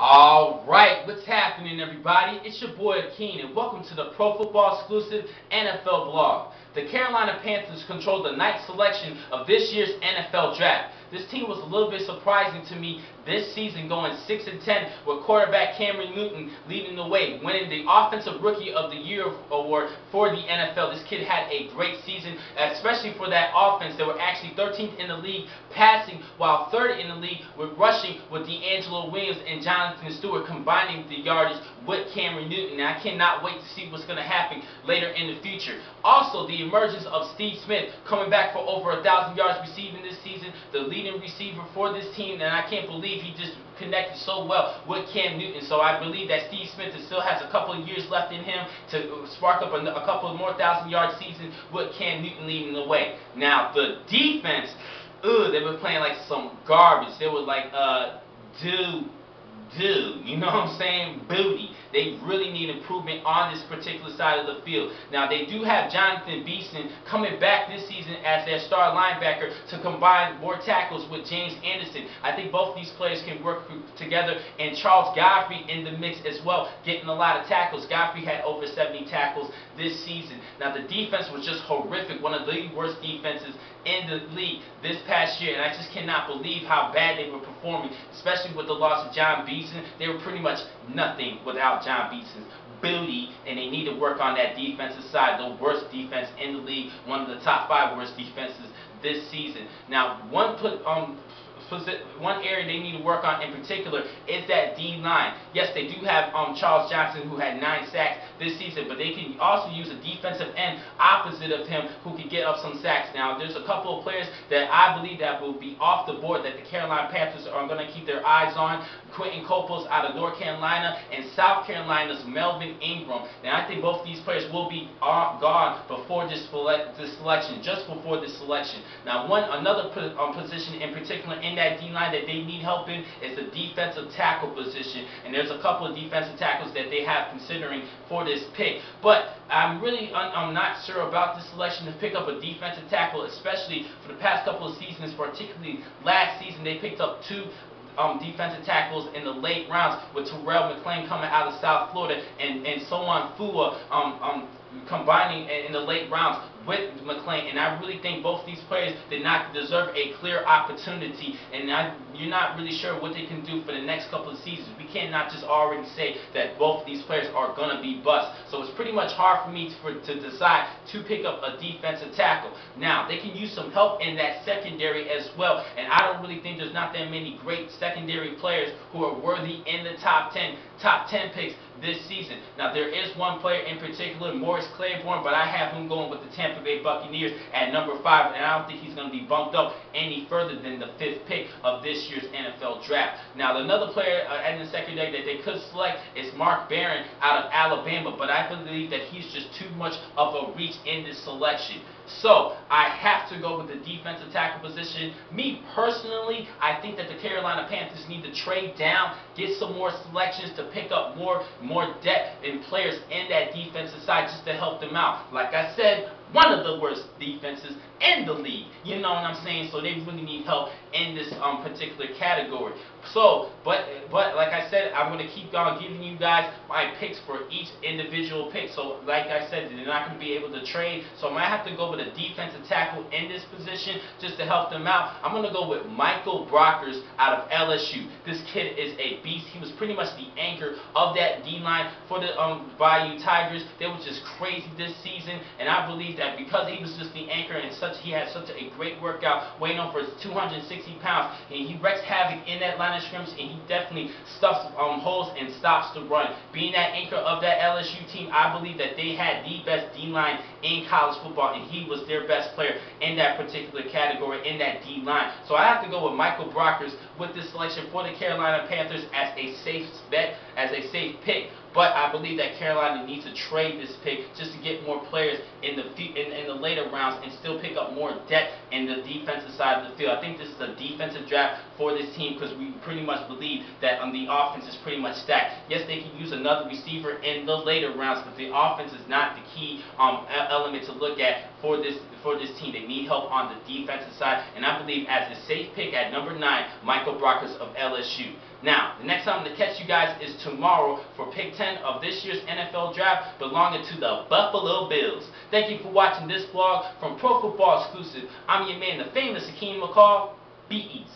Alright, what's happening everybody? It's your boy Akeen and welcome to the Pro Football Exclusive NFL blog. The Carolina Panthers control the ninth selection of this year's NFL draft. This team was a little bit surprising to me this season, going 6-10 with quarterback Cameron Newton leading the way, winning the Offensive Rookie of the Year award for the NFL. This kid had a great season, especially for that offense. They were actually 13th in the league passing, while 3rd in the league with rushing, with D'Angelo Williams and Jonathan Stewart combining the yardage with Cameron Newton. And I cannot wait to see what's going to happen later in the future. Also, the emergence of Steve Smith coming back for over 1,000 yards receiving this season, the leading receiver for this team, and I can't believe he just connected so well with Cam Newton. So I believe that Steve Smith still has a couple of years left in him to spark up a couple of more 1,000-yard seasons with Cam Newton leading the way. Now, the defense, they were playing like some garbage. They were like, you know what I'm saying? Booty. They really need improvement on this particular side of the field. Now, they do have Jonathan Beeson coming back this season as their star linebacker to combine more tackles with James Anderson. I think both of these players can work together, and Charles Godfrey in the mix as well, getting a lot of tackles. Godfrey had over 70 tackles this season. Now, the defense was just horrific, one of the worst defenses in the league this past year, and I just cannot believe how bad they were performing, especially with the loss of John Beeson. They were pretty much nothing without John Beeson's booty, and they need to work on that defensive side. The worst defense in the league, one of the top 5 worst defenses this season. Now, one area they need to work on in particular is that D-line. Yes, they do have Charles Johnson, who had 9 sacks this season, but they can also use a defensive end opposite of him who can get up some sacks. Now, there's a couple of players that I believe that will be off the board that the Carolina Panthers are going to keep their eyes on. Quentin Copos out of North Carolina and South Carolina's Melvin Ingram. Now, I think both of these players will be gone before this selection, just before this selection. Now, another position in particular in that D-line that they need help in is the defensive tackle position, and there's a couple of defensive tackles that they have considering for this pick. But I'm not sure about this selection to pick up a defensive tackle, especially for the past couple of seasons, particularly last season. They picked up 2 defensive tackles in the late rounds, with Terrell McClain coming out of South Florida and Soman Fua combining in the late rounds with McClain, and I really think both these players did not deserve a clear opportunity, and you're not really sure what they can do for the next couple of seasons. We cannot just already say that both of these players are going to be bust, so it's pretty much hard for me to decide to pick up a defensive tackle. Now, they can use some help in that secondary as well, and I don't really think there's not that many great secondary players who are worthy in the top 10 picks this season. Now, there is one player in particular, Morris Claiborne, but I have him going with the Tampa Bay Buccaneers at number 5, and I don't think he's going to be bumped up any further than the 5th pick of this year's NFL draft. Now, another player in the secondary that they could select is Mark Barron out of Alabama, but I believe that he's just too much of a reach in this selection. So, I have to go with the defensive tackle position. Me personally, I think that the Carolina Panthers need to trade down, get some more selections to pick up more depth in players in that defensive side just to help them out. Like I said, one of the worst defenses in the league. You know what I'm saying? So they really need help in this particular category. So, but like I said, I'm going to keep on giving you guys my picks for each individual pick. So, like I said, they're not going to be able to trade. So I might have to go with a defensive tackle in this position just to help them out. I'm going to go with Michael Brockers out of LSU. This kid is a beast. He was pretty much the anchor of that D-line for the Bayou Tigers. They were just crazy this season, and I believe that because he was just the anchor and he had such a great workout, weighing over 260 pounds, and he wreaks havoc in that line of scrimmage, and he definitely stuffs holes and stops the run. Being that anchor of that LSU team, I believe that they had the best D-line in college football, and he was their best player in that particular category, in that D-line. So I have to go with Michael Brockers with this selection for the Carolina Panthers as a safe bet, as a safe pick. But I believe that Carolina needs to trade this pick just to get more players in the later rounds and still pick up more depth in the defensive side of the field. I think this is a defensive draft for this team because we pretty much believe that the offense is pretty much stacked. Yes, they can use another receiver in the later rounds, but the offense is not the key element to look at for this team. They need help on the defensive side, and I believe as a safe pick at number 9, Michael Brockers of LSU. Now, the next next time to catch you guys is tomorrow for Pick 10 of this year's NFL Draft belonging to the Buffalo Bills. Thank you for watching this vlog from Pro Football Exclusive. I'm your man, the famous Hakeem McCall. Be easy.